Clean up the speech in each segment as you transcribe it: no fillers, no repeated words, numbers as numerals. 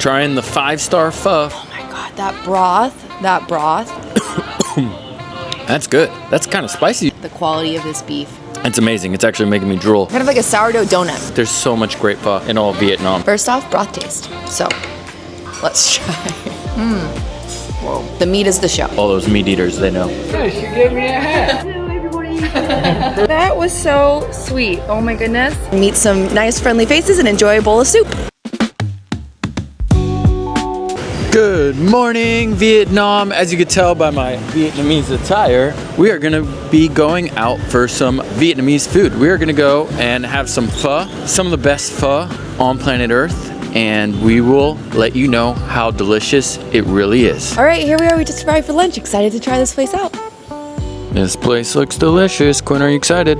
Trying the 5-star pho. Oh my God, that broth. That's good. That's kind of spicy. The quality of this beef. It's amazing. It's actually making me drool. Kind of like a sourdough donut. There's so much great pho in all of Vietnam. First off, broth taste. So, let's try. Whoa. The meat is the show. All those meat eaters, they know. Yeah, she gave me a hat. That was so sweet. Oh my goodness. Meet some nice friendly faces and enjoy a bowl of soup. Good morning, Vietnam. As you can tell by my Vietnamese attire, we are gonna be going out for some Vietnamese food. We are gonna go and have some pho, some of the best pho on planet Earth, and we will let you know how delicious it really is. All right, here we are. We just arrived for lunch. Excited to try this place out. This place looks delicious. Quinn, are you excited?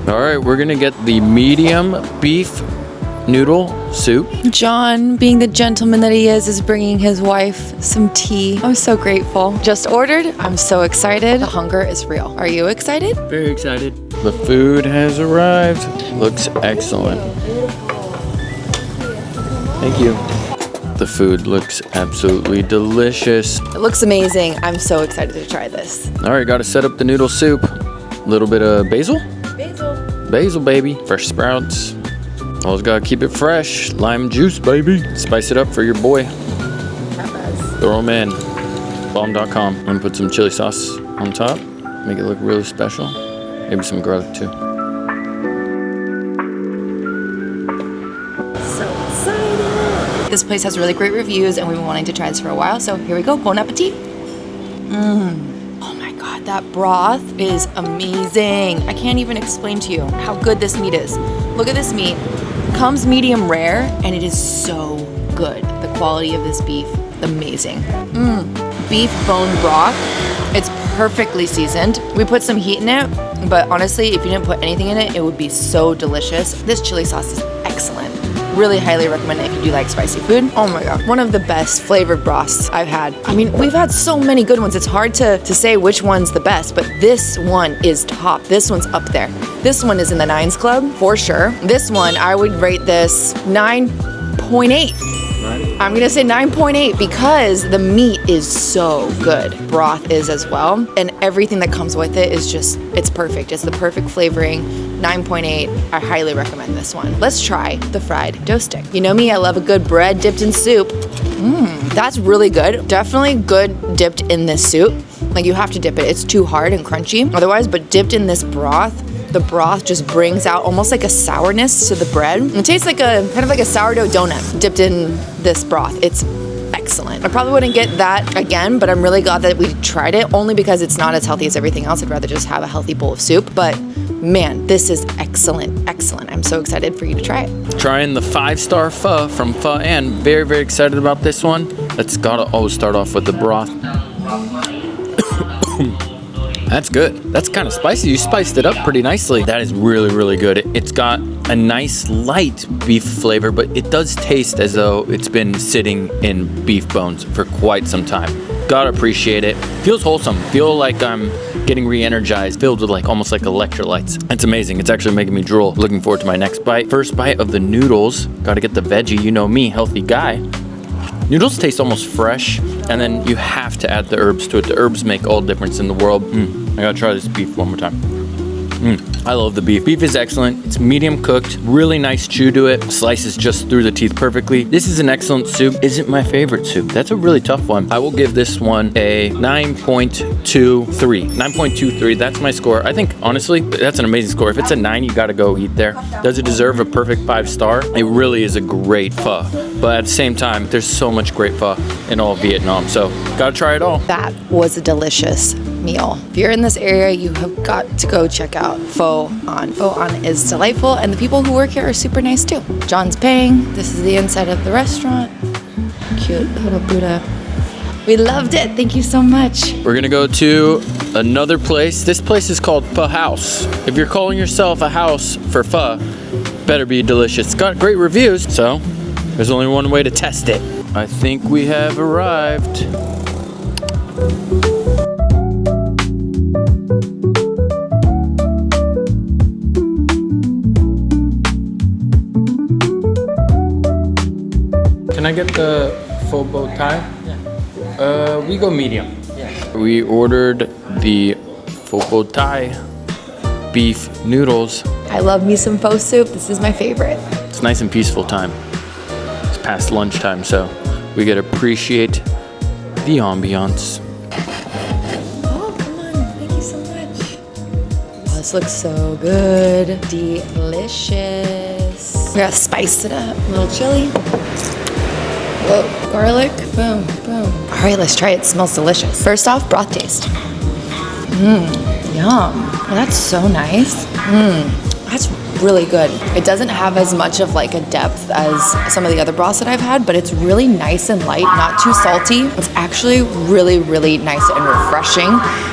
All right, we're gonna get the medium beef noodle soup. John, being the gentleman that he is bringing his wife some tea. I'm so grateful. Just ordered. I'm so excited. The hunger is real. Are you excited? Very excited. The food has arrived. Looks excellent. Thank you. The food looks absolutely delicious. It looks amazing. I'm so excited to try this. All right, gotta set up the noodle soup. A little bit of basil. Basil, baby. Fresh sprouts. Always gotta keep it fresh. Lime juice, baby. Spice it up for your boy. Throw them in. Bomb.com. I'm gonna put some chili sauce on top. Make it look really special. Maybe some garlic too. So excited. This place has really great reviews and we've been wanting to try this for a while. So here we go. Bon appetit. Oh my God, that broth is amazing. I can't even explain to you how good this meat is. Look at this meat. Comes medium rare and it is so good. The quality of this beef, amazing. Beef bone broth. It's perfectly seasoned. We put some heat in it, but honestly, if you didn't put anything in it, it would be so delicious. This chili sauce is excellent. Really highly recommend it if you do like spicy food. Oh my God. One of the best flavored broths I've had. I mean, we've had so many good ones. It's hard to say which one's the best, but this one is top. This one's up there. This one is in the 9s club for sure. This one, I would rate this 9.8. I'm gonna say 9.8 because the meat is so good. Broth is as well. And everything that comes with it is just, it's perfect. It's the perfect flavoring. 9.8. I highly recommend this one. Let's try the fried dough stick. You know me, I love a good bread dipped in soup. That's really good. Definitely good dipped in this soup. Like you have to dip it. It's too hard and crunchy otherwise, but dipped in this broth, the broth just brings out almost like a sourness to the bread. It tastes like a kind of like a sourdough donut dipped in this broth. It's excellent. I probably wouldn't get that again, but I'm really glad that we tried it only because it's not as healthy as everything else. I'd rather just have a healthy bowl of soup, but man, this is excellent, excellent. I'm so excited for you to try it. Trying the 5-star pho from Pho An. Very, very excited about this one. Let's gotta always start off with the broth. That's good. That's kind of spicy. You spiced it up pretty nicely. That is really, really good. It's got a nice light beef flavor, but it does taste as though it's been sitting in beef bones for quite some time. Gotta appreciate it. Feels wholesome. Feel like I'm getting re-energized, filled with like almost like electrolytes. It's amazing. It's actually making me drool. Looking forward to my next bite. First bite of the noodles. Gotta get the veggie. You know me, healthy guy. Noodles taste almost fresh, and then you have to add the herbs to it. The herbs make all the difference in the world. I gotta try this beef one more time. I love the beef. Beef is excellent. It's medium cooked, really nice chew to it. Slices just through the teeth perfectly. This is an excellent soup. Isn't my favorite soup. That's a really tough one. I will give this one a 9.23. 9.23, that's my score. I think, honestly, that's an amazing score. If it's a 9, you gotta go eat there. Does it deserve a perfect 5-star? It really is a great pho. But at the same time, there's so much great pho in all of Vietnam. So, gotta try it all. That was a delicious meal. If you're in this area, you have got to go check out Pho An. Pho An is delightful, and the people who work here are super nice too. John's paying. This is the inside of the restaurant. Cute little Buddha. We loved it. Thank you so much. We're gonna go to another place. This place is called Pho House. If you're calling yourself a house for pho, better be delicious. It's got great reviews, so there's only one way to test it. I think we have arrived. Can I get the pho bow tie? Yeah. We go medium. Yeah. We ordered the pho bow tie beef noodles. I love me some pho soup. This is my favorite. It's nice and peaceful time. It's past lunchtime, so we get to appreciate the ambiance. Oh, come on. Thank you so much. Oh, this looks so good. Delicious. We gotta spice it up. A little chili. Whoa. Garlic. Boom, boom. All right, let's try it. It smells delicious. First off, broth taste. Yum. Oh, that's so nice. That's really good. It doesn't have as much of like a depth as some of the other broths that I've had, but it's really nice and light, not too salty. It's actually really, really nice and refreshing.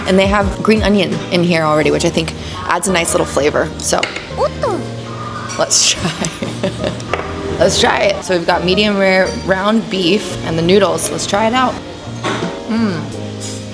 And they have green onion in here already, which I think adds a nice little flavor. So let's try. Let's try it. So we've got medium rare round beef and the noodles. Let's try it out.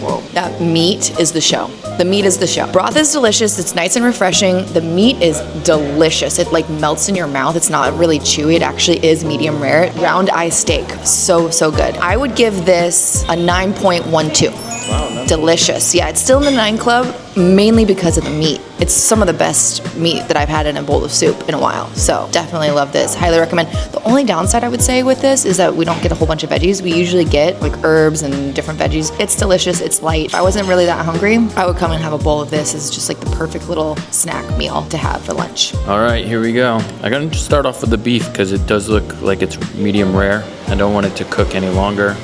Whoa. That meat is the show. The meat is the show. Broth is delicious. It's nice and refreshing. The meat is delicious. It like melts in your mouth. It's not really chewy. It actually is medium rare. Round eye steak. So, so good. I would give this a 9.12. Wow. Delicious. Yeah, it's still in the 9 club, mainly because of the meat. It's some of the best meat that I've had in a bowl of soup in a while. So definitely love this. Highly recommend. The only downside I would say with this is that we don't get a whole bunch of veggies. We usually get like herbs and different veggies. It's delicious. It's light. If I wasn't really that hungry, I would come and have a bowl of this. It's just like the perfect little snack meal to have for lunch. All right, here we go. I'm gonna just start off with the beef because it does look like it's medium rare. I don't want it to cook any longer.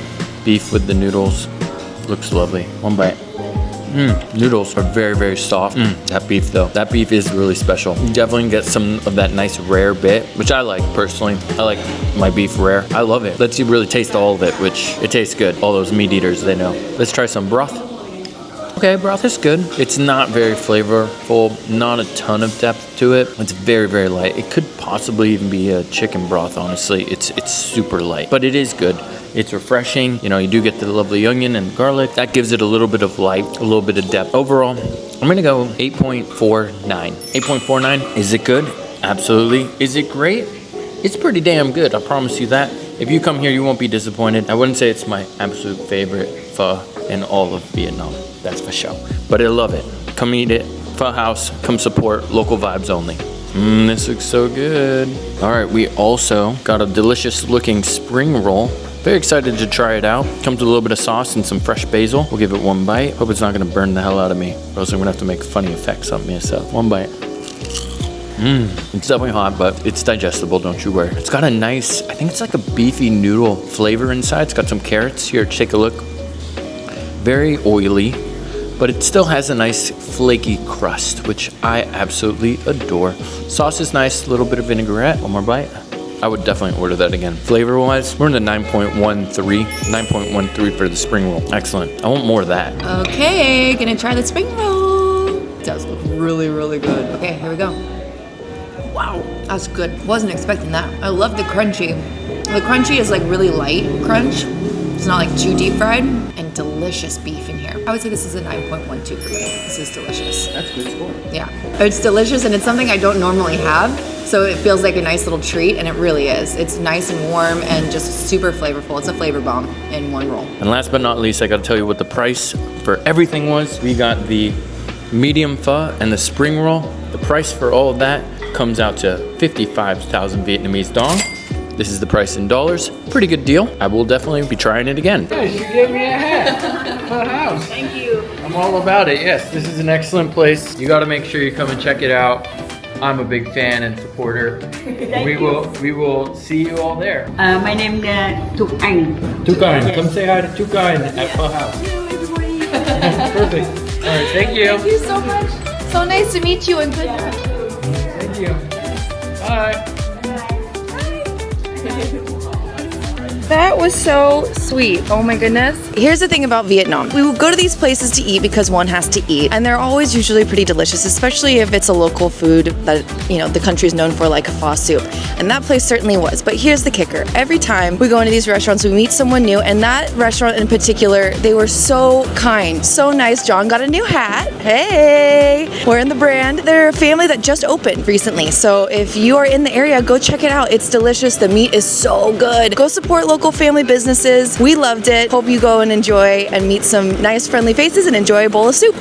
Beef with the noodles. Looks lovely. One bite. Noodles are very, very soft. That beef though, that beef is really special. You definitely get some of that nice rare bit, which I like personally. I like my beef rare. I love it. Lets you really taste all of it, which it tastes good. All those meat eaters, they know. Let's try some broth. Okay, broth is good. It's not very flavorful, not a ton of depth to it. It's very, very light. It could possibly even be a chicken broth, honestly. It's super light, but it is good. It's refreshing. You know, you do get the lovely onion and garlic. That gives it a little bit of light, a little bit of depth. Overall, I'm gonna go 8.49. 8.49. Is it good? Absolutely. Is it great? It's pretty damn good, I promise you that. If you come here, you won't be disappointed. I wouldn't say it's my absolute favorite pho in all of Vietnam. That's for sure. But I love it. Come eat it. Pho House. Come support. Local vibes only. This looks so good. All right, we also got a delicious looking spring roll. Very excited to try it out. Comes with a little bit of sauce and some fresh basil. We'll give it one bite. Hope it's not gonna burn the hell out of me, or else I'm gonna have to make funny effects on me. So one bite. It's definitely hot, but it's digestible, don't you worry. It's got a nice, I think it's like a beefy noodle flavor inside. It's got some carrots. Here, take a look. Very oily, but it still has a nice flaky crust, which I absolutely adore. Sauce is nice, a little bit of vinaigrette. One more bite. I would definitely order that again. Flavor-wise, we're in the 9.13. 9.13 for the spring roll. Excellent. I want more of that. Okay, gonna try the spring roll. It does look really, really good. Okay, here we go. Wow, that's good. Wasn't expecting that. I love the crunchy. The crunchy is like really light crunch. It's not like too deep fried, and delicious beef in here. I would say this is a 9.12 for me. This is delicious. That's a good score. Yeah, it's delicious, and it's something I don't normally have, so it feels like a nice little treat, and it really is. It's nice and warm and just super flavorful. It's a flavor bomb in one roll. And last but not least, I gotta tell you what the price for everything was. We got the medium pho and the spring roll. The price for all of that comes out to 55,000 Vietnamese dong. This is the price in dollars. Pretty good deal. I will definitely be trying it again. Hey, she gave me a hat. Pho House. Thank you. I'm all about it. Yes, this is an excellent place. You got to make sure you come and check it out. I'm a big fan and supporter. We will see you all there. My name is Thục Anh. Tukain, come say hi to Tukain at Pho House. Perfect. All right, thank you. Thank you so much. So nice to meet you and good luck. Thank you. Bye. That was so sweet. Oh my goodness. Here's the thing about Vietnam. We will go to these places to eat because one has to eat, and they're always usually pretty delicious, especially if it's a local food that, you know, the country is known for, like pho soup. And that place certainly was. But here's the kicker. Every time we go into these restaurants, we meet someone new, and that restaurant in particular, they were so kind, so nice. John got a new hat. Hey, wearing the brand. They're a family that just opened recently. So if you are in the area, go check it out. It's delicious. The meat is so good. Go support local local family businesses. We loved it. Hope you go and enjoy and meet some nice friendly faces and enjoy a bowl of soup.